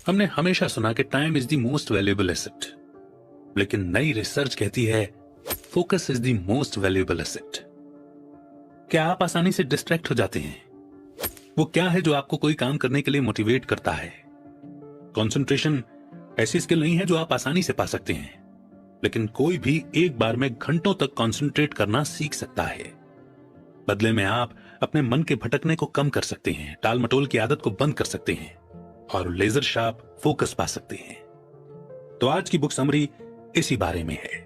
हमने हमेशा सुना कि time is the most valuable asset, लेकिन नई रिसर्च कहती है focus is the most valuable asset. क्या आप आसानी से डिस्ट्रैक्ट हो जाते हैं? वो क्या है जो आपको कोई काम करने के लिए मोटिवेट करता है? कंसंट्रेशन ऐसी स्किल नहीं है जो आप आसानी से पा सकते हैं, लेकिन कोई भी एक बार में घंटों तक कंसंट्रेट करना सीख सकता है। बदले में आप अपने मन के भटकने को कम कर सकते हैं, टाल मटोल की आदत को बंद कर सकते हैं और लेजर शार्प फोकस पा सकते हैं। तो आज की बुक समरी इसी बारे में है।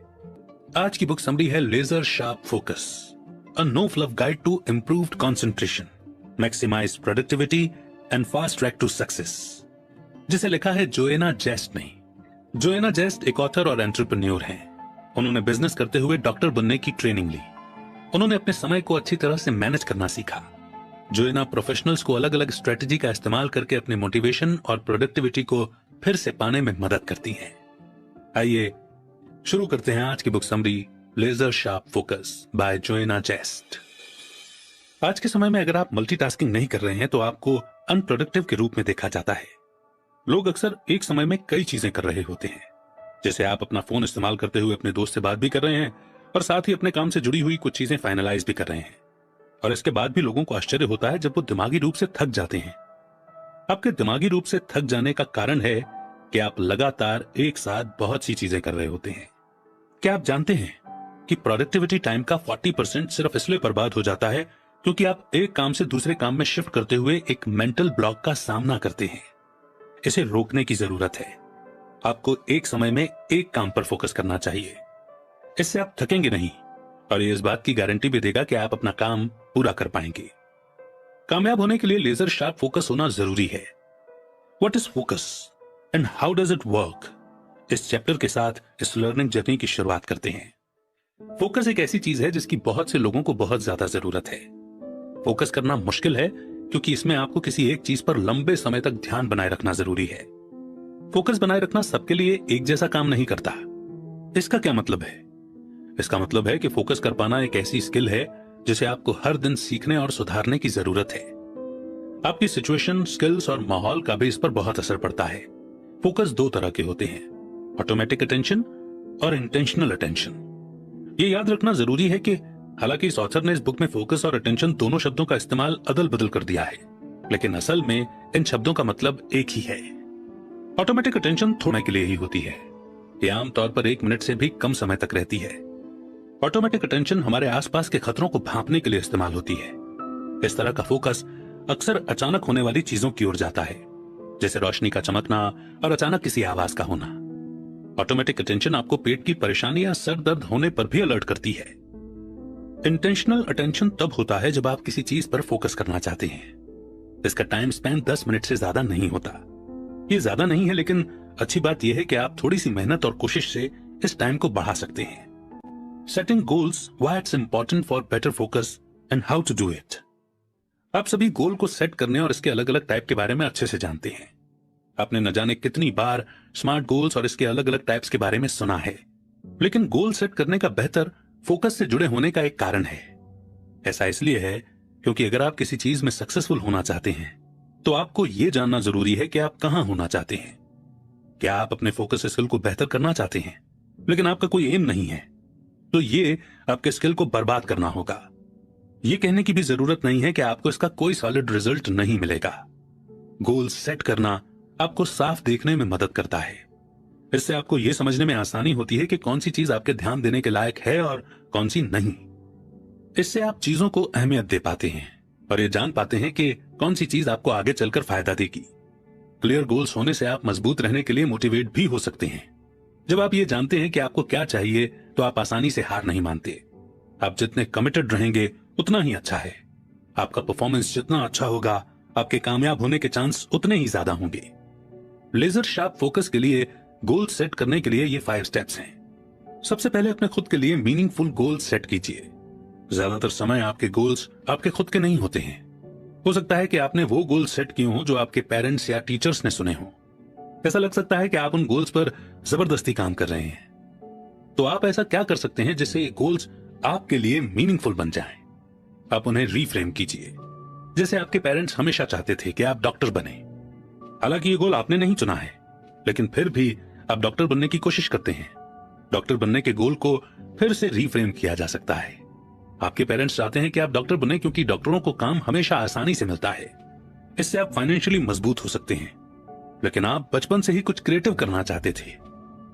आज की बुक समरी है laser sharp focus, a no fluff guide to improved concentration, maximise productivity and fast track to success, जिसे लिखा है जोएना जेस्ट ने। जोएना जेस्ट एक ऑथर और एंटरप्रेन्योर हैं। उन्होंने बिजनेस करते हुए डॉक्टर बनने की ट्रेनिंग ली। उन्होंने अपने समय को अच्छी तरह से मैनेज करना सीखा। जोएना प्रोफेशनल्स को अलग अलग स्ट्रेटेजी का इस्तेमाल करके अपने मोटिवेशन और प्रोडक्टिविटी को फिर से पाने में मदद करती हैं। आइए शुरू करते हैं आज की book summary laser sharp focus by Joanna Jest. आज के समय में अगर आप मल्टीटास्किंग नहीं कर रहे हैं तो आपको अनप्रोडक्टिव के रूप में देखा जाता है। लोग अक्सर एक समय में कई चीजें कर रहे होते हैं, जैसे आप अपना फोन इस्तेमाल करते हुए अपने दोस्त से बात भी कर रहे हैं और साथ ही अपने काम से जुड़ी हुई कुछ चीजें फाइनलाइज भी कर रहे हैं। और इसके बाद भी लोगों को आश्चर्य होता है जब वो दिमागी रूप से थक जाते हैं। आपके दिमागी रूप से थक जाने का कारण है कि आप लगातार एक साथ बहुत सी चीजें कर रहे होते हैं। क्या आप जानते हैं कि प्रोडक्टिविटी टाइम का 40% सिर्फ इसलिए बर्बाद हो जाता है क्योंकि आप एक काम से दूसरे काम में शिफ्ट करते हुए एक मेंटल ब्लॉक का सामना करते हैं। इसे रोकने की जरूरत है। आपको एक समय में एक काम पर फोकस करना चाहिए। इससे आप थकेंगे नहीं और ये इस बात की गारंटी भी देगा कि आप अपना काम पूरा कर पाएंगे। कामयाब होने के लिए लेजर शार्प फोकस होना जरूरी है। What is focus and how does it work? इस चैप्टर के साथ इस लर्निंग जर्नी की शुरुआत करते हैं। फोकस एक ऐसी चीज है जिसकी बहुत से लोगों को बहुत ज्यादा जरूरत है। फोकस करना मुश्किल है क्योंकि इसमें आपको किसी एक चीज पर लंबे समय तक ध्यान बनाए रखना जरूरी है। फोकस बनाए रखना सबके लिए एक जैसा काम नहीं करता। इसका क्या मतलब है? इसका मतलब है कि फोकस कर पाना एक ऐसी स्किल है जिसे आपको हर दिन सीखने और सुधारने की जरूरत है। आपकी सिचुएशन, स्किल्स और माहौल का भी इस पर बहुत असर पड़ता है। फोकस दो तरह के होते हैं, ऑटोमेटिक अटेंशन और इंटेंशनल अटेंशन। ये याद रखना जरूरी है कि हालांकि इस ऑथर ने इस बुक में फोकस और अटेंशन दोनों शब्दों का इस्तेमाल अदल बदल कर दिया है, लेकिन असल में इन शब्दों का मतलब एक ही है। ऑटोमेटिक अटेंशन थोड़े के लिए ही होती है। यह आमतौर पर 1 मिनट से भी कम समय तक रहती है। ऑटोमेटिक अटेंशन हमारे आसपास के खतरों को भांपने के लिए इस्तेमाल होती है। इस तरह का फोकस अक्सर अचानक होने वाली चीजों की ओर जाता है, जैसे रोशनी का चमकना और अचानक किसी आवाज का होना। ऑटोमेटिक अटेंशन आपको पेट की परेशानी या सर दर्द होने पर भी अलर्ट करती है। इंटेंशनल अटेंशन तब होता है जब आप किसी चीज पर फोकस करना चाहते हैं। इसका टाइम स्पैन 10 मिनट से ज्यादा नहीं होता। ये ज्यादा नहीं है, लेकिन अच्छी बात यह है कि आप थोड़ी सी मेहनत और कोशिश से इस टाइम को बढ़ा सकते हैं। Setting goals, why it's important for better focus and how to do it. आप सभी गोल को सेट करने और इसके अलग अलग टाइप के बारे में अच्छे से जानते हैं। आपने न जाने कितनी बार स्मार्ट गोल्स और इसके अलग अलग टाइप्स के बारे में सुना है, लेकिन गोल सेट करने का बेहतर फोकस से जुड़े होने का एक कारण है। ऐसा इसलिए है क्योंकि अगर आप किसी चीज में सक्सेसफुल होना चाहते हैं तो आपको यह जानना जरूरी है कि आप कहां होना चाहते हैं। क्या आप अपने फोकस स्किल को बेहतर करना चाहते हैं लेकिन आपका कोई एम नहीं है, तो ये आपके स्किल को बर्बाद करना होगा। यह कहने की भी जरूरत नहीं है कि आपको इसका कोई सॉलिड रिजल्ट नहीं मिलेगा। गोल सेट करना आपको साफ देखने में मदद करता है। इससे आपको यह समझने में आसानी होती है कि कौन सी चीज आपके ध्यान देने के लायक है और कौन सी नहीं। इससे आप चीजों को अहमियत दे पाते हैं और ये जान पाते हैं कि कौन सी चीज आपको आगे चलकर फायदा देगी। क्लियर गोल्स होने से आप मजबूत रहने के लिए मोटिवेट भी हो सकते हैं। जब आप ये जानते हैं कि आपको क्या चाहिए तो आप आसानी से हार नहीं मानते। आप जितने कमिटेड रहेंगे उतना ही अच्छा है। आपका परफॉर्मेंस जितना अच्छा होगा, आपके कामयाब होने के चांस उतने ही ज्यादा होंगे। लेजर शार्प फोकस के लिए गोल सेट करने के लिए ये 5 स्टेप्स हैं। सबसे पहले अपने खुद के लिए मीनिंगफुल गोल सेट कीजिए। ज्यादातर समय आपके गोल्स आपके खुद के नहीं होते हैं। हो सकता है कि आपने वो गोल सेट किए हों जो आपके पेरेंट्स या टीचर्स ने सुने हों। ऐसा लग सकता है कि आप उन गोल्स पर जबरदस्ती काम कर रहे हैं। तो आप ऐसा क्या कर सकते हैं जिससे ये गोल्स आपके लिए मीनिंगफुल बन जाएं? आप उन्हें रीफ्रेम कीजिए। जैसे आपके पेरेंट्स हमेशा चाहते थे कि आप डॉक्टर बने, हालांकि ये गोल आपने नहीं चुना है, लेकिन फिर भी आप डॉक्टर बनने की कोशिश करते हैं। डॉक्टर बनने के गोल को फिर से रीफ्रेम किया जा सकता है। आपके पेरेंट्स चाहते हैं कि आप डॉक्टर बने क्योंकि डॉक्टरों को काम हमेशा आसानी से मिलता है। इससे आप फाइनेंशियली मजबूत हो सकते हैं। लेकिन आप बचपन से ही कुछ क्रिएटिव करना चाहते थे।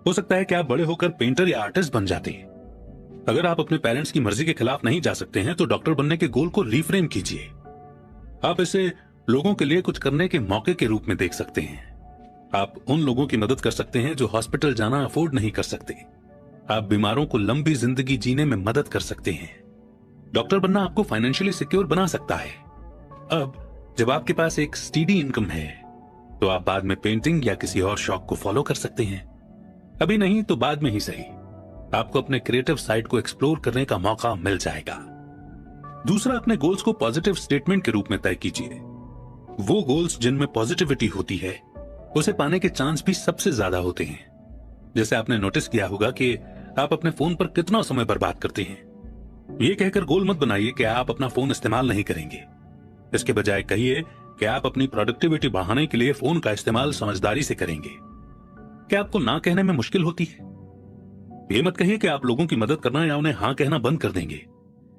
हो सकता है कि आप बड़े होकर पेंटर या आर्टिस्ट बन जाते। अगर आप अपने पेरेंट्स की मर्जी के खिलाफ नहीं जा सकते हैं तो डॉक्टर बनने के गोल को रीफ्रेम कीजिए। आप इसे लोगों के लिए कुछ करने के मौके के रूप में देख सकते हैं। आप उन लोगों की मदद कर सकते हैं जो हॉस्पिटल जाना अफोर्ड नहीं कर सकते। आप बीमारों को लंबी जिंदगी जीने में मदद कर सकते हैं। डॉक्टर बनना आपको फाइनेंशियली सिक्योर बना सकता है। अब जब आपके पास एक स्टीडी इनकम है तो आप बाद में पेंटिंग या किसी और शौक को फॉलो कर सकते हैं। अभी नहीं तो बाद में ही सही, आपको अपने क्रिएटिव साइड को एक्सप्लोर करने का मौका मिल जाएगा। दूसरा, अपने गोल्स को पॉजिटिव स्टेटमेंट के रूप में तय कीजिए। वो गोल्स जिनमें पॉजिटिविटी होती है उसे पाने के चांस भी सबसे ज्यादा होते हैं। जैसे आपने नोटिस किया होगा कि आप अपने फोन पर कितना समय बर्बाद करते हैं। ये कहकर गोल मत बनाइए कि आप अपना फोन इस्तेमाल नहीं करेंगे। इसके बजाय कहिए कि आप अपनी प्रोडक्टिविटी बढ़ाने के लिए फोन का इस्तेमाल समझदारी से करेंगे। क्या आपको ना कहने में मुश्किल होती है? ये मत कहिए कि आप लोगों की मदद करना या उन्हें हाँ कहना बंद कर देंगे।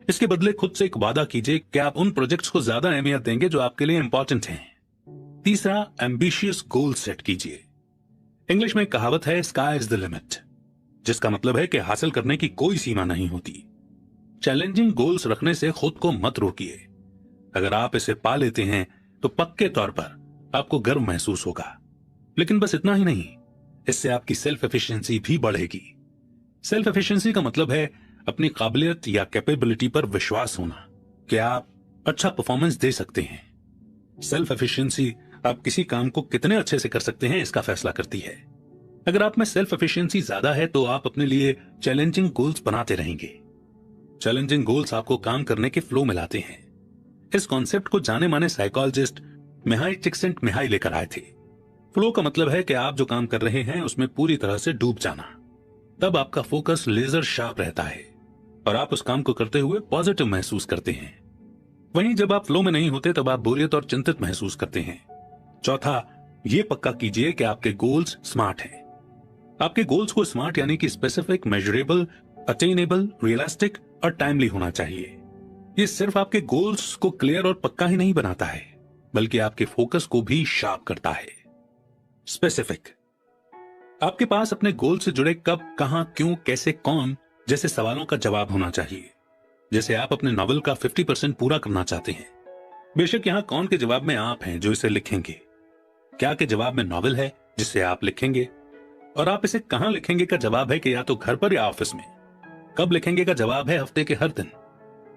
इसके बदले खुद से एक वादा कीजिए कि आप उन प्रोजेक्ट्स को ज्यादा अहमियत देंगे जो आपके लिए इंपॉर्टेंट हैं। तीसरा, एम्बिशियस गोल सेट कीजिए। इंग्लिश में एक कहावत है, स्काई इज द लिमिट, जिसका मतलब है कि हासिल करने की कोई सीमा नहीं होती। चैलेंजिंग गोल्स रखने से खुद को मत रोकिए। अगर आप इसे पा लेते हैं तो पक्के तौर पर आपको गर्व महसूस होगा। लेकिन बस इतना ही नहीं, इससे आपकी सेल्फ एफिशिएंसी भी बढ़ेगी। सेल्फ एफिशिएंसी का मतलब है अपनी काबिलियत या कैपेबिलिटी पर विश्वास होना कि आप अच्छा परफॉर्मेंस दे सकते हैं। सेल्फ एफिशिएंसी आप किसी काम को कितने अच्छे से कर सकते हैं इसका फैसला करती है। अगर आप में सेल्फ एफिशिएंसी ज्यादा है तो आप अपने लिए चैलेंजिंग गोल्स बनाते रहेंगे। चैलेंजिंग गोल्स आपको काम करने के फ्लो में लाते हैं। इस कॉन्सेप्ट को जाने माने साइकोलॉजिस्ट मिहाई चिक्सिंटमिहाई लेकर आए थे। फ्लो का मतलब है कि आप जो काम कर रहे हैं उसमें पूरी तरह से डूब जाना। तब आपका फोकस लेजर शार्प रहता है और आप उस काम को करते हुए पॉजिटिव महसूस करते हैं। वहीं जब आप फ्लो में नहीं होते तब आप बोरियत और चिंतित महसूस करते हैं। चौथा, ये पक्का कीजिए कि आपके गोल्स स्मार्ट हैं। आपके गोल्स को स्मार्ट यानी कि स्पेसिफिक, मेजरेबल, अटेनेबल, रियलिस्टिक और टाइमली होना चाहिए। ये सिर्फ आपके गोल्स को क्लियर और पक्का ही नहीं बनाता है, बल्कि आपके फोकस को भी शार्प करता है। स्पेसिफिक, आपके पास अपने गोल से जुड़े कब, कहां, क्यों, कैसे, कौन जैसे सवालों का जवाब होना चाहिए। जैसे आप अपने नॉवल का 50% पूरा करना चाहते हैं। बेशक यहां कौन के जवाब में आप हैं जो इसे लिखेंगे, क्या के जवाब में नॉवल है जिसे आप लिखेंगे, और आप इसे कहां लिखेंगे का जवाब है कि या तो घर पर या ऑफिस में। कब लिखेंगे का जवाब है हफ्ते के हर दिन।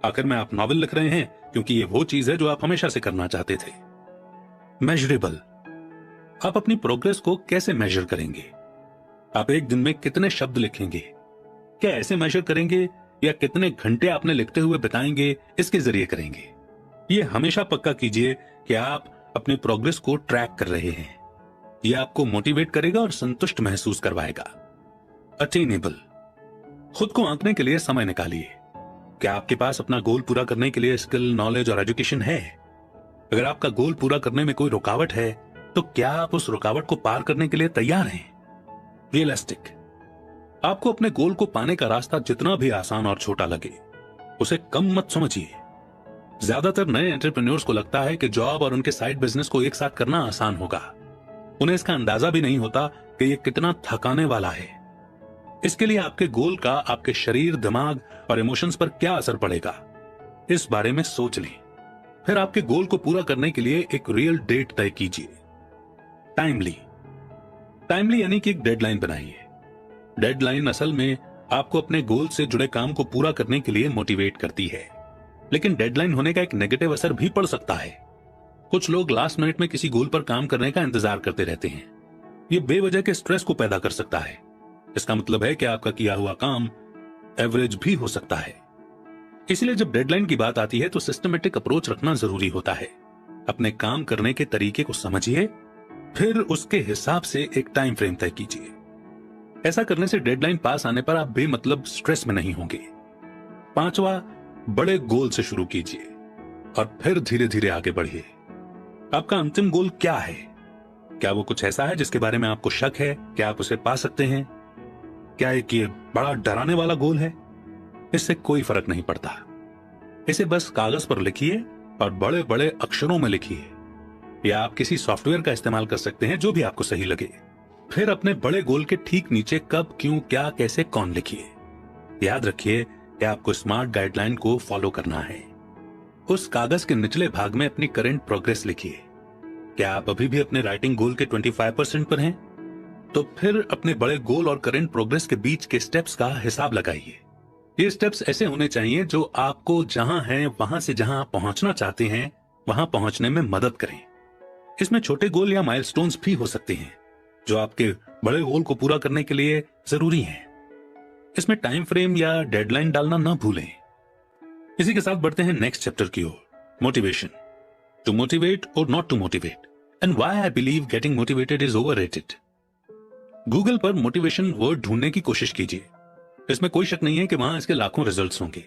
आखिर में आप नॉवल लिख रहे हैं क्योंकि ये वो चीज है जो आप हमेशा से करना चाहते थे। मेजरेबल, आप अपनी प्रोग्रेस को कैसे मेजर करेंगे। आप एक दिन में कितने शब्द लिखेंगे, क्या ऐसे मेजर करेंगे या कितने घंटे आपने लिखते हुए बिताएंगे इसके जरिए करेंगे। ये हमेशा पक्का कीजिए कि आप अपने प्रोग्रेस को ट्रैक कर रहे हैं। यह आपको मोटिवेट करेगा और संतुष्ट महसूस करवाएगा। अटेनेबल, खुद को आंकने के लिए समय निकालिए। क्या आपके पास अपना गोल पूरा करने के लिए स्किल, नॉलेज और एजुकेशन है? अगर आपका गोल पूरा करने में कोई रुकावट है तो क्या आप उस रुकावट को पार करने के लिए तैयार हैं? रियलिस्टिक, आपको अपने गोल को पाने का रास्ता जितना भी आसान और छोटा लगे उसे कम मत समझिए। ज्यादातर नए एंटरप्रेन्योर्स को लगता है कि जॉब और उनके साइड बिजनेस को एक साथ करना आसान होगा। उन्हें इसका अंदाजा भी नहीं होता कि यह कितना थकाने वाला है। इसके लिए आपके गोल का आपके शरीर, दिमाग और इमोशंस पर क्या असर पड़ेगा, इस बारे में सोच लें। फिर आपके गोल को पूरा करने के लिए एक रियल डेट तय कीजिए। टाइमली, टाइमली यानी कि एक डेडलाइन बनाइए। डेडलाइन असल में आपको अपने गोल से जुड़े काम को पूरा करने के लिए मोटिवेट करती है, लेकिन डेडलाइन होने का एक नेगेटिव असर भी पड़ सकता है। कुछ लोग लास्ट मिनट में किसी गोल पर काम करने का इंतजार करते रहते हैं। यह बेवजह के स्ट्रेस को पैदा कर सकता है। इसका मतलब है कि आपका किया हुआ काम एवरेज भी हो सकता है। इसलिए जब डेडलाइन की बात आती है तो सिस्टमेटिक अप्रोच रखना जरूरी होता है। अपने काम करने के तरीके को समझिए, फिर उसके हिसाब से एक टाइम फ्रेम तय कीजिए। ऐसा करने से डेडलाइन पास आने पर आप बेमतलब स्ट्रेस में नहीं होंगे। पांचवा, बड़े गोल से शुरू कीजिए और फिर धीरे धीरे आगे बढ़िए। आपका अंतिम गोल क्या है? क्या वो कुछ ऐसा है जिसके बारे में आपको शक है? क्या आप उसे पा सकते हैं? क्या एक ये बड़ा डराने वाला गोल है? इससे कोई फर्क नहीं पड़ता। इसे बस कागज पर लिखिए और बड़े बड़े अक्षरों में लिखिए, या आप किसी सॉफ्टवेयर का इस्तेमाल कर सकते हैं, जो भी आपको सही लगे। फिर अपने बड़े गोल के ठीक नीचे कब, क्यों, क्या, कैसे, कौन लिखिए। याद रखिए कि आपको स्मार्ट गाइडलाइन को फॉलो करना है। उस कागज के निचले भाग में अपनी करंट प्रोग्रेस लिखिए। क्या आप अभी भी अपने राइटिंग गोल के 25% पर हैं? तो फिर अपने बड़े गोल और करंट प्रोग्रेस के बीच के स्टेप्स का हिसाब लगाइए। ये स्टेप्स ऐसे होने चाहिए जो आपको जहां हैं वहां से जहां आप पहुंचना चाहते हैं वहां पहुंचने में मदद करें। इसमें छोटे गोल या माइलस्टोन्स भी हो सकते हैं जो आपके बड़े गोल को पूरा करने के लिए जरूरी हैं। इसमें टाइम फ्रेम या डेडलाइन डालना ना भूलें। इसी के साथ बढ़ते हैं नेक्स्ट चैप्टर की ओर, motivation. To motivate or not to motivate and why I believe getting motivated is overrated. Google पर मोटिवेशन वर्ड ढूंढने की कोशिश कीजिए। इसमें कोई शक नहीं है कि वहां इसके लाखों रिजल्ट्स होंगे।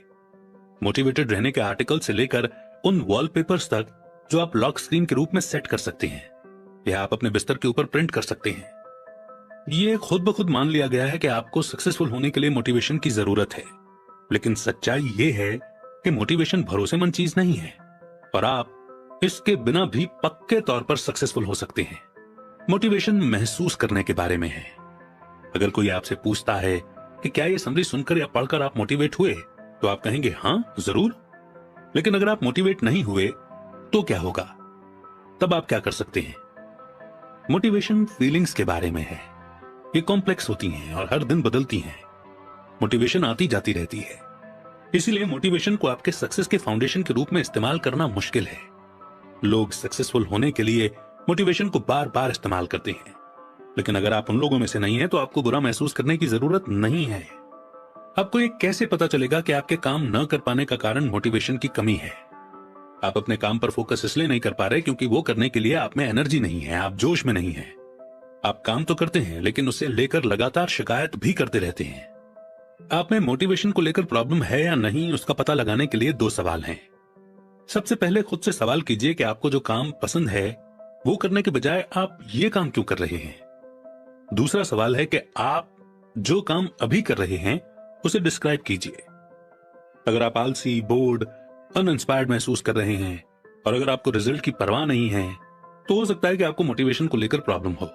मोटिवेटेड रहने के आर्टिकल से लेकर उन वॉलपेपर्स तक जो आप लॉक स्क्रीन के रूप में सेट कर सकते हैं या आप अपने बिस्तर के ऊपर प्रिंट कर सकते हैं। ये खुद ब खुद मान लिया गया है कि आपको सक्सेसफुल होने के लिए मोटिवेशन की जरूरत है, लेकिन सच्चाई ये है कि मोटिवेशन भरोसेमंद चीज नहीं है और आप इसके बिना भी पक्के तौर पर सक्सेसफुल हो सकते हैं। मोटिवेशन महसूस करने के बारे में है। अगर कोई आपसे पूछता है कि क्या ये समरी सुनकर या पढ़कर आप मोटिवेट हुए, तो आप कहेंगे हां जरूर। लेकिन अगर आप मोटिवेट नहीं हुए तो क्या होगा? तब आप क्या कर सकते हैं? मोटिवेशन फीलिंग्स के बारे में है। ये कॉम्प्लेक्स होती हैं और हर दिन बदलती हैं। मोटिवेशन आती जाती रहती है, इसीलिए मोटिवेशन को आपके सक्सेस के फाउंडेशन के रूप में इस्तेमाल करना मुश्किल है। लोग सक्सेसफुल होने के लिए मोटिवेशन को बार बार इस्तेमाल करते हैं, लेकिन अगर आप उन लोगों में से नहीं हैं तो आपको बुरा महसूस करने की जरूरत नहीं है। आपको ये कैसे पता चलेगा कि आपके काम न कर पाने का कारण मोटिवेशन की कमी है? आप अपने काम पर फोकस इसलिए नहीं कर पा रहे क्योंकि वो करने के लिए आप में एनर्जी नहीं है, आप जोश में नहीं है। आप काम तो करते हैं लेकिन उसे लेकर लगातार शिकायत भी करते रहते हैं। आप में मोटिवेशन को लेकर प्रॉब्लम है या नहीं, उसका पता लगाने के लिए 2 सवाल हैं। सबसे पहले खुद से सवाल कीजिए कि आपको जो काम पसंद है वो करने के बजाय आप ये काम क्यों कर रहे हैं। दूसरा सवाल है कि आप जो काम अभी कर रहे हैं उसे डिस्क्राइब कीजिए। अगर आप आलसी, बोर्ड, अनइंस्पायर्ड महसूस कर रहे हैं और अगर आपको रिजल्ट की परवाह नहीं है तो हो सकता है कि आपको मोटिवेशन को लेकर प्रॉब्लम हो।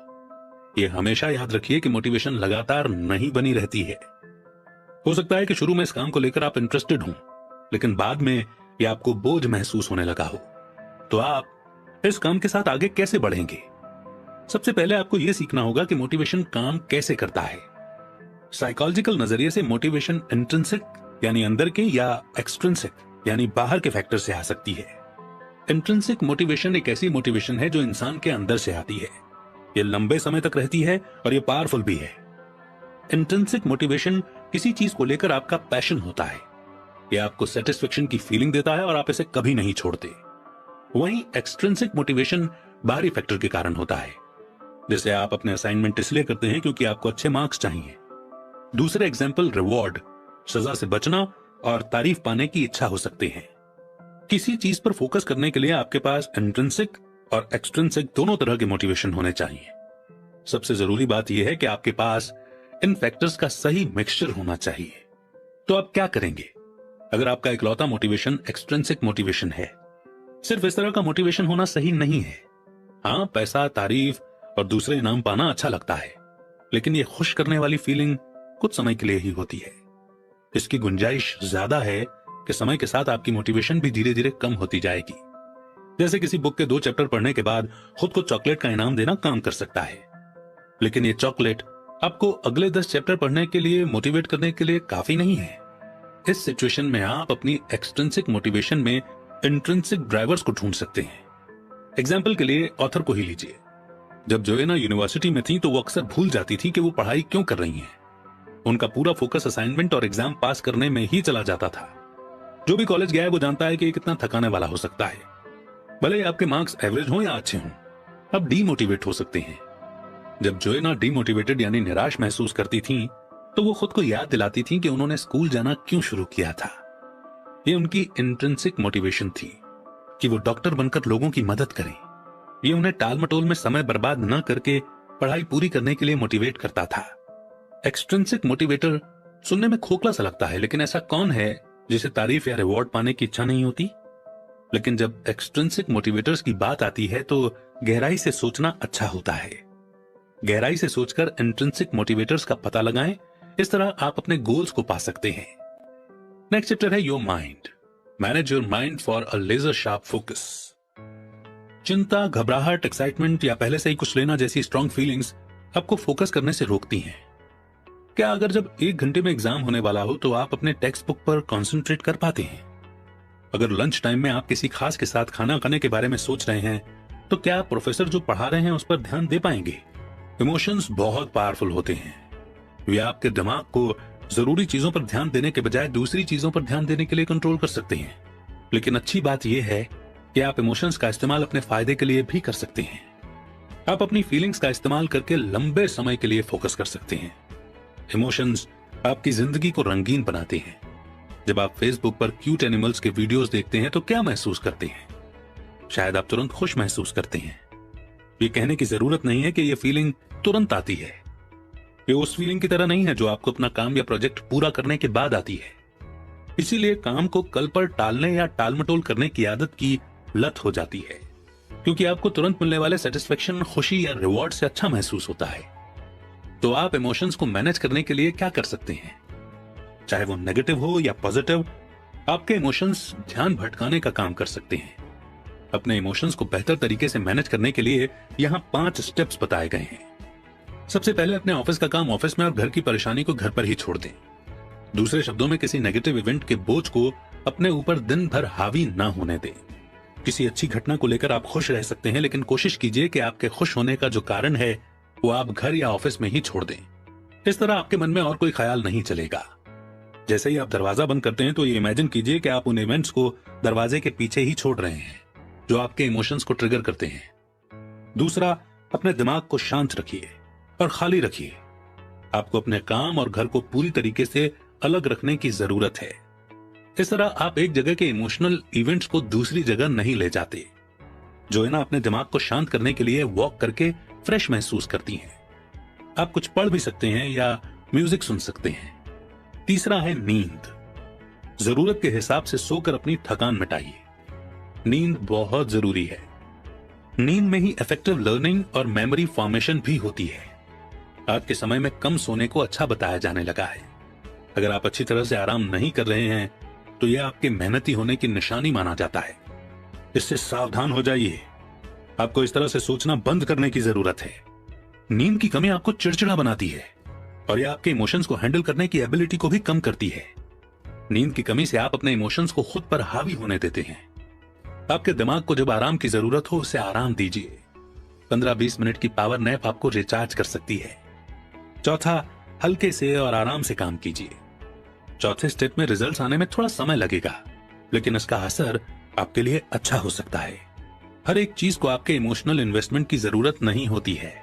यह हमेशा याद रखिए कि मोटिवेशन लगातार नहीं बनी रहती है। हो सकता है कि शुरू में इस काम को लेकर आप इंटरेस्टेड हों, लेकिन बाद में यह आपको बोझ महसूस होने लगा हो। तो आप इस काम के साथ आगे कैसे बढ़ेंगे? सबसे पहले आपको यह सीखना होगा कि मोटिवेशन काम कैसे करता है। साइकोलॉजिकल नजरिए से मोटिवेशन इंट्रिंसिक यानी अंदर के या एक्सट्रिंसिक यानी बाहर के फैक्टर से आ सकती है। इंट्रिंसिक मोटिवेशन एक ऐसी मोटिवेशन है जो इंसान के अंदर से आती है। यह लंबे समय तक रहती है और यह पावरफुल भी है। इंट्रिंसिक मोटिवेशन किसी चीज को लेकर आपका पैशन होता है। यह आपको सेटिस्फेक्शन की फीलिंग देता है और आप इसे कभी नहीं छोड़ते। वहीं एक्सट्रिंसिक मोटिवेशन बाहरी फैक्टर के कारण होता है, जैसे आप अपने असाइनमेंट इसलिए करते हैं क्योंकि आपको अच्छे मार्क्स चाहिए। दूसरे एग्जाम्पल रिवॉर्ड, सजा से बचना और तारीफ पाने की इच्छा हो सकते हैं। किसी चीज पर फोकस करने के लिए आपके पास इंट्रिंसिक और एक्सट्रिंसिक दोनों तरह के मोटिवेशन होने चाहिए। सबसे जरूरी बात यह है कि आपके पास इन फैक्टर्स का सही मिक्सचर होना चाहिए। तो आप क्या करेंगे अगर आपका इकलौता मोटिवेशन एक्सट्रिंसिक मोटिवेशन है? सिर्फ इस तरह का मोटिवेशन होना सही नहीं है। हाँ, पैसा, तारीफ और दूसरे इनाम पाना अच्छा लगता है, लेकिन यह खुश करने वाली फीलिंग कुछ समय के लिए ही होती है। इसकी गुंजाइश ज्यादा है कि समय के साथ आपकी मोटिवेशन भी धीरे धीरे कम होती जाएगी। जैसे किसी बुक के 2 चैप्टर पढ़ने के बाद खुद को चॉकलेट का इनाम देना काम कर सकता है, लेकिन ये चॉकलेट आपको अगले 10 चैप्टर पढ़ने के लिए मोटिवेट करने के लिए काफी नहीं है। इस सिचुएशन में आप अपनी एक्सट्रिंसिक मोटिवेशन में इंट्रिंसिक ड्राइवर्स को ढूंढ सकते हैं। एग्जाम्पल के लिए ऑथर को ही लीजिए। जब जोएना यूनिवर्सिटी में थी तो वो अक्सर भूल जाती थी कि वो पढ़ाई क्यों कर रही हैं। उनका पूरा फोकस असाइनमेंट और एग्जाम पास करने में ही चला जाता था। जो भी कॉलेज गया है वो जानता है कि ये कितना थकाने वाला हो सकता है। भले ही आपके मार्क्स एवरेज हों या अच्छे हों, आप डीमोटिवेट हो सकते हैं। जब जोएना डीमोटिवेटेड यानी निराश महसूस करती थी तो वो खुद को याद दिलाती थी कि उन्होंने स्कूल जाना क्यों शुरू किया था। ये उनकी इंट्रिंसिक मोटिवेशन थी कि वो डॉक्टर बनकर लोगों की मदद करें। ये उन्हें टाल मटोल में समय बर्बाद न करके पढ़ाई पूरी करने के लिए मोटिवेट करता था। एक्सट्रिंसिक मोटिवेटर सुनने में खोखला सा लगता है, लेकिन ऐसा कौन है जिसे तारीफ या रिवॉर्ड पाने की इच्छा नहीं होती? लेकिन जब एक्सट्रिंसिक मोटिवेटर्स की बात आती है तो गहराई से सोचना अच्छा होता है। गहराई से सोचकर इंट्रिंसिक मोटिवेटर्स का पता लगाएं, इस तरह आप अपने गोल्स को पा सकते हैं। नेक्स्ट चैप्टर है your mind. Manage your mind for a laser sharp focus. चिंता, घबराहट, एक्साइटमेंट या पहले से ही कुछ लेना जैसी स्ट्रॉन्ग फीलिंग्स आपको फोकस करने से रोकती हैं। क्या अगर जब 1 घंटे में एग्जाम होने वाला हो तो आप अपने टेक्स्ट बुक पर कंसंट्रेट कर पाते हैं? अगर लंच टाइम में आप किसी खास के साथ खाना खाने के बारे में सोच रहे हैं तो क्या प्रोफेसर जो पढ़ा रहे हैं उस पर ध्यान दे पाएंगे? इमोशंस बहुत पावरफुल होते हैं। वे आपके दिमाग को जरूरी चीजों पर ध्यान देने के बजाय दूसरी चीजों पर ध्यान देने के लिए कंट्रोल कर सकते हैं। लेकिन अच्छी बात यह है कि आप इमोशंस का इस्तेमाल अपने फायदे के लिए भी कर सकते हैं। आप अपनी फीलिंग्स का इस्तेमाल करके लंबे समय के लिए फोकस कर सकते हैं। इमोशंस आपकी जिंदगी को रंगीन बनाते हैं। जब आप फेसबुक पर क्यूट एनिमल्स के वीडियोस देखते हैं तो क्या महसूस करते हैं? शायद आप तुरंत खुश महसूस करते हैं। ये कहने की जरूरत नहीं है कि ये फीलिंग तुरंत आती है। ये उस फीलिंग की तरह नहीं है जो आपको अपना काम या प्रोजेक्ट पूरा करने के बाद आती है। इसीलिए काम को कल पर टालने या टालमटोल करने की आदत की लत हो जाती है, क्योंकि आपको तुरंत मिलने वाले सेटिस्फेक्शन, खुशी या रिवॉर्ड से अच्छा महसूस होता है। तो आप इमोशंस को मैनेज करने के लिए क्या कर सकते हैं? चाहे वो नेगेटिव हो या पॉजिटिव, आपके इमोशंस ध्यान भटकाने का काम कर सकते हैं। अपने इमोशंस को बेहतर तरीके से मैनेज करने के लिए यहां 5 स्टेप्स बताए गए हैं। सबसे पहले अपने ऑफिस का काम ऑफिस में और घर की परेशानी को घर पर ही छोड़ दें। दूसरे शब्दों में, किसी नेगेटिव इवेंट के बोझ को अपने ऊपर दिन भर हावी ना होने दें। किसी अच्छी घटना को लेकर आप खुश रह सकते हैं, लेकिन कोशिश कीजिए कि आपके खुश होने का जो कारण है वो आप घर या ऑफिस में ही छोड़ दें। इस तरह आपके मन में और कोई ख्याल नहीं चलेगा। जैसे ही आप दरवाजा बंद करते हैं तो ये इमेजिन कीजिए कि आप उन इवेंट्स को दरवाजे के पीछे ही छोड़ रहे हैं जो आपके इमोशंस को ट्रिगर करते हैं। दूसरा, अपने दिमाग को शांत रखिए और खाली रखिए। आपको अपने काम और घर को पूरी तरीके से अलग रखने की जरूरत है। इस तरह आप एक जगह के इमोशनल इवेंट्स को दूसरी जगह नहीं ले जाते। जोएना अपने दिमाग को शांत करने के लिए वॉक करके फ्रेश महसूस करती हैं। आप कुछ पढ़ भी सकते हैं या म्यूजिक सुन सकते हैं। तीसरा है नींद। जरूरत के हिसाब से सोकर अपनी थकान मिटाइए। नींद बहुत जरूरी है। नींद में ही इफेक्टिव लर्निंग और मेमोरी फॉर्मेशन भी होती है। आज के समय में कम सोने को अच्छा बताया जाने लगा है। अगर आप अच्छी तरह से आराम नहीं कर रहे हैं तो यह आपके मेहनती होने की निशानी माना जाता है। इससे सावधान हो जाइए। आपको इस तरह से सोचना बंद करने की जरूरत है। नींद की कमी आपको चिड़चिड़ा बनाती है और यह आपके इमोशंस को हैंडल करने की एबिलिटी को भी कम करती है। नींद की कमी से आप अपने इमोशंस को खुद पर हावी होने देते हैं। आपके दिमाग को जब आराम की जरूरत हो उसे आराम दीजिए। 15-20 मिनट की पावर नैप आपको रिचार्ज कर सकती है। चौथा, हल्के से और आराम से काम कीजिए। चौथे स्टेप में रिजल्ट्स आने में थोड़ा समय लगेगा, लेकिन इसका असर आपके लिए अच्छा हो सकता है। हर एक चीज को आपके इमोशनल इन्वेस्टमेंट की जरूरत नहीं होती है।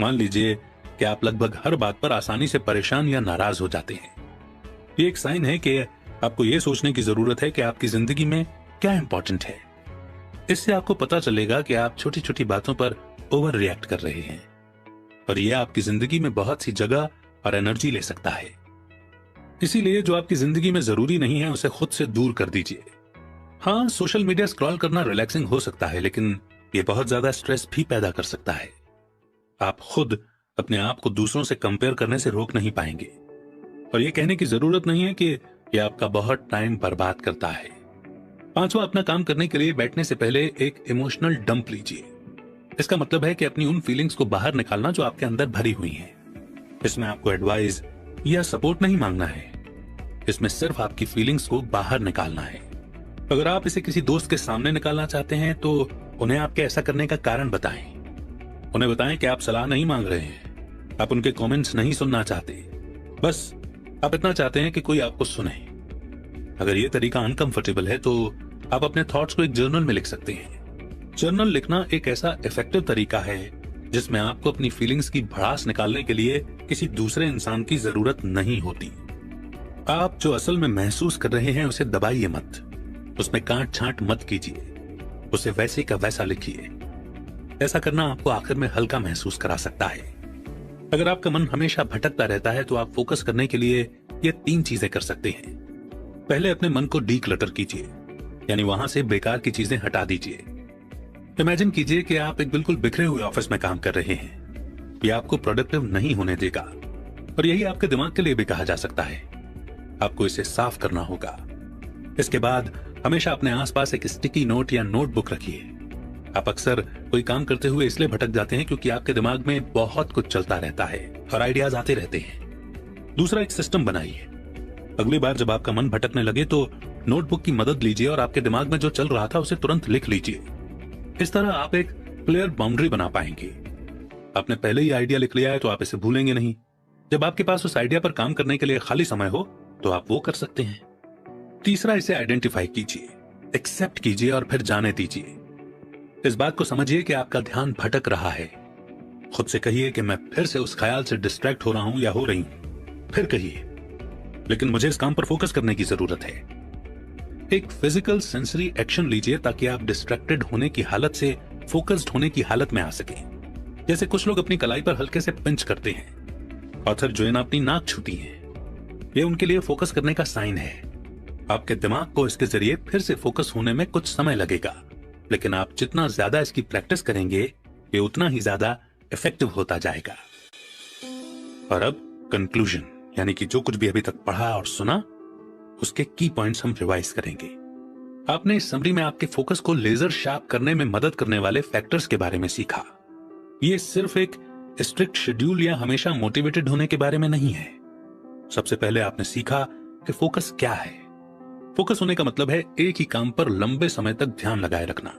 मान लीजिए कि आप लगभग हर बात पर आसानी से परेशान या नाराज हो जाते हैं। ये एक साइन है कि आपको यह सोचने की जरूरत है कि आपकी जिंदगी में क्या इंपॉर्टेंट है। इससे आपको पता चलेगा कि आप छोटी छोटी बातों पर ओवर रिएक्ट कर रहे हैं और यह आपकी जिंदगी में बहुत सी जगह और एनर्जी ले सकता है। इसीलिए जो आपकी जिंदगी में जरूरी नहीं है उसे खुद से दूर कर दीजिए। हाँ, सोशल मीडिया स्क्रॉल करना रिलैक्सिंग हो सकता है, लेकिन यह बहुत ज्यादा स्ट्रेस भी पैदा कर सकता है। आप खुद अपने आप को दूसरों से कंपेयर करने से रोक नहीं पाएंगे और यह कहने की जरूरत नहीं है कि यह आपका बहुत टाइम बर्बाद करता है। पांचवा, अपना काम करने के लिए बैठने से पहले एक इमोशनल डंप लीजिए। इसका मतलब है कि अपनी उन फीलिंग्स को बाहर निकालना जो आपके अंदर भरी हुई हैं। इसमें आपको एडवाइस या सपोर्ट नहीं मांगना है। इसमें सिर्फ आपकी फीलिंग्स को बाहर निकालना है। अगर आप इसे किसी दोस्त के सामने निकालना चाहते हैं तो उन्हें आपके ऐसा करने का कारण बताएं। उन्हें बताएं कि आप सलाह नहीं मांग रहे हैं, आप उनके कमेंट्स नहीं सुनना चाहते, बस आप इतना चाहते हैं कि कोई आपको सुने। अगर यह तरीका अनकंफर्टेबल है तो आप अपने थॉट्स को एक जर्नल में लिख सकते हैं। जर्नल लिखना एक ऐसा इफेक्टिव तरीका है जिसमें आपको अपनी फीलिंग्स की भड़ास निकालने के लिए किसी दूसरे इंसान की जरूरत नहीं होती। आप जो असल में महसूस कर रहे हैं उसे दबाइए मत, उसमें काट छांट मत कीजिए, उसे वैसे का वैसा लिखिए। ऐसा करना आपको आखिर में हल्का महसूस करा सकता है। अगर आपका मन हमेशा भटकता रहता है तो आप फोकस करने के लिए ये 3 चीजें कर सकते हैं। पहले अपने मन को डीक्लटर कीजिए, यानी वहां से बेकार की चीजें हटा दीजिए। इमेजिन कीजिए कि आप एक बिल्कुल बिखरे हुए ऑफिस में काम कर रहे हैं। यह आपको प्रोडक्टिव नहीं होने देगा और यही आपके दिमाग के लिए भी कहा जा सकता है। आपको इसे साफ करना होगा। इसके बाद हमेशा अपने आसपास एक स्टिकी नोट या नोटबुक रखिए। आप अक्सर कोई काम करते हुए इसलिए भटक जाते हैं क्योंकि आपके दिमाग में बहुत कुछ चलता रहता है और आइडियाज आते रहते हैं। दूसरा, एक सिस्टम बनाइए। अगली बार जब आपका मन भटकने लगे तो नोटबुक की मदद लीजिए और आपके दिमाग में जो चल रहा था उसे तुरंत लिख लीजिए। इस तरह आप एक क्लियर बाउंड्री बना पाएंगे। आपने पहले ही आइडिया लिख लिया है तो आप इसे भूलेंगे नहीं। जब आपके पास उस आइडिया पर काम करने के लिए खाली समय हो तो आप वो कर सकते हैं। तीसरा, इसे आइडेंटिफाई कीजिए, एक्सेप्ट कीजिए और फिर जाने दीजिए। इस बात को समझिए कि आपका ध्यान भटक रहा है। खुद से कहिए कि मैं फिर से उस ख्याल से डिस्ट्रैक्ट हो रहा हूं या हो रही हूं। फिर कहिए, लेकिन मुझे इस काम पर फोकस करने की जरूरत है। एक फिजिकल सेंसरी एक्शन लीजिए ताकि आप डिस्ट्रैक्टेड होने की हालत से फोकस्ड होने की हालत में आ सकें। जैसे कुछ लोग अपनी कलाई पर हल्के से पिंच करते हैं, ऑथर जोएन अपनी नाक छूती हैं। यह उनके लिए फोकस करने का साइन है। आपके दिमाग को इसके जरिए फिर से फोकस होने में कुछ समय लगेगा, लेकिन आप जितना ज्यादा इसकी प्रैक्टिस करेंगे ये उतना ही ज्यादा इफेक्टिव होता जाएगा। और अब कंक्लूजन, यानी कि जो कुछ भी अभी तक पढ़ा और सुना उसके की पॉइंट्स हम रिवाइज करेंगे। आपने इस समरी में आपके फोकस को लेजर शार्प करने में मदद करने वाले फैक्टर्स के बारे में सीखा। ये सिर्फ एक स्ट्रिक्ट शेड्यूल या हमेशा मोटिवेटेड होने के बारे में नहीं है। सबसे पहले आपने सीखा कि फोकस क्या है। फोकस होने का मतलब है एक ही काम पर लंबे समय तक ध्यान लगाए रखना।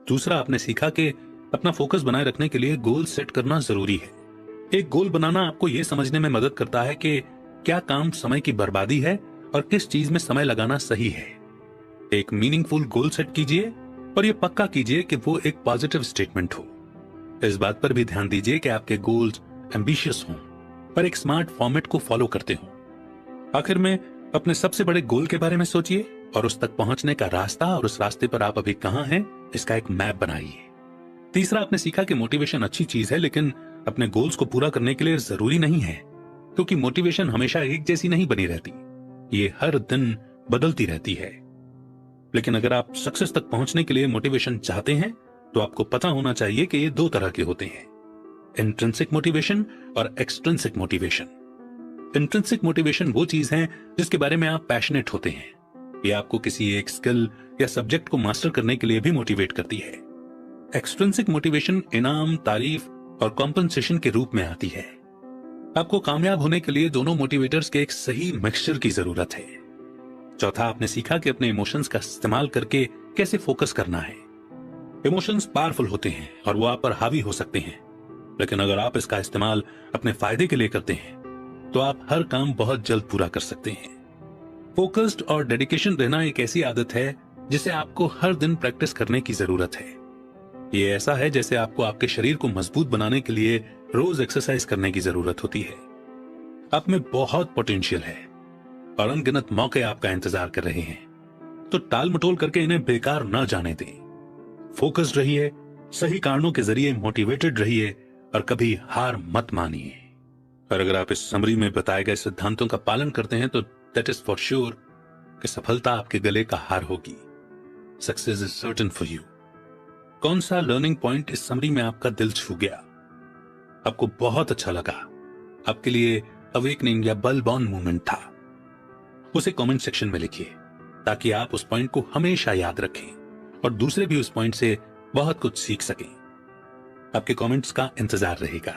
दूसरा, आपने सीखा कि अपना फोकस बनाए रखने के लिए गोल सेट करना जरूरी है। एक गोल बनाना आपको यह समझने में मदद करता है कि क्या काम समय की बर्बादी है और किस चीज में समय लगाना सही है। एक मीनिंगफुल गोल सेट कीजिए और यह पक्का कीजिए कि वो एक पॉजिटिव स्टेटमेंट हो। इस बात पर भी ध्यान दीजिए कि आपके गोल्स एम्बिशियस हों पर एक स्मार्ट फॉर्मेट को फॉलो करते हों। आखिर में अपने सबसे बड़े गोल के बारे में सोचिए और उस तक पहुंचने का रास्ता और उस रास्ते पर आप अभी कहां हैं इसका एक मैप बनाइए। तीसरा, आपने सीखा कि मोटिवेशन अच्छी चीज है, लेकिन अपने गोल्स को पूरा करने के लिए जरूरी नहीं है, क्योंकि मोटिवेशन हमेशा एक जैसी नहीं बनी रहती। ये हर दिन बदलती रहती है। लेकिन अगर आप सक्सेस तक पहुंचने के लिए मोटिवेशन चाहते हैं तो आपको पता होना चाहिए कि ये 2 तरह के होते हैं, इंट्रिंसिक मोटिवेशन और एक्सट्रिंसिक मोटिवेशन। इंट्रिंसिक मोटिवेशन वो चीज है जिसके बारे में आप पैशनेट होते हैं। ये आपको किसी एक स्किल या सब्जेक्ट को मास्टर करने के लिए भी मोटिवेट करती है। एक्सट्रिंसिक मोटिवेशन इनाम, तारीफ और कॉम्पनसेशन के रूप में आती है। आपको कामयाब होने के लिए दोनों मोटिवेटर्स के एक सही मिक्सचर की जरूरत है। चौथा, आपने सीखा कि अपने इमोशंस का इस्तेमाल करके कैसे फोकस करना है। इमोशंस पावरफुल होते हैं और वो आप पर हावी हो सकते हैं, लेकिन अगर आप इसका इस्तेमाल अपने फायदे के लिए करते हैं तो आप हर काम बहुत जल्द पूरा कर सकते हैं। फोकस्ड और डेडिकेशन रहना एक ऐसी आदत है जिसे आपको हर दिन प्रैक्टिस करने की जरूरत है। ये ऐसा है जैसे आपको आपके शरीर को मजबूत बनाने के लिए रोज एक्सरसाइज करने की जरूरत होती है। आप में बहुत पोटेंशियल है और अनगिनत मौके आपका इंतजार कर रहे हैं, तो टाल मटोल करके इन्हें बेकार ना जाने दें। फोकस्ड रहिए, सही कारणों के जरिए मोटिवेटेड रहिए और कभी हार मत मानिए। और अगर आप इस समरी में बताए गए सिद्धांतों का पालन करते हैं तो दैट इज फॉर श्योर कि सफलता आपके गले का हार होगी। Success is certain for you. कौन सा लर्निंग पॉइंट इस समरी में आपका दिल छू गया, आपको बहुत अच्छा लगा, आपके लिए अवेकनिंग या बल बॉर्न मूवमेंट था, उसे कमेंट सेक्शन में लिखिए ताकि आप उस पॉइंट को हमेशा याद रखें और दूसरे भी उस पॉइंट से बहुत कुछ सीख सकें। आपके कमेंट्स का इंतजार रहेगा।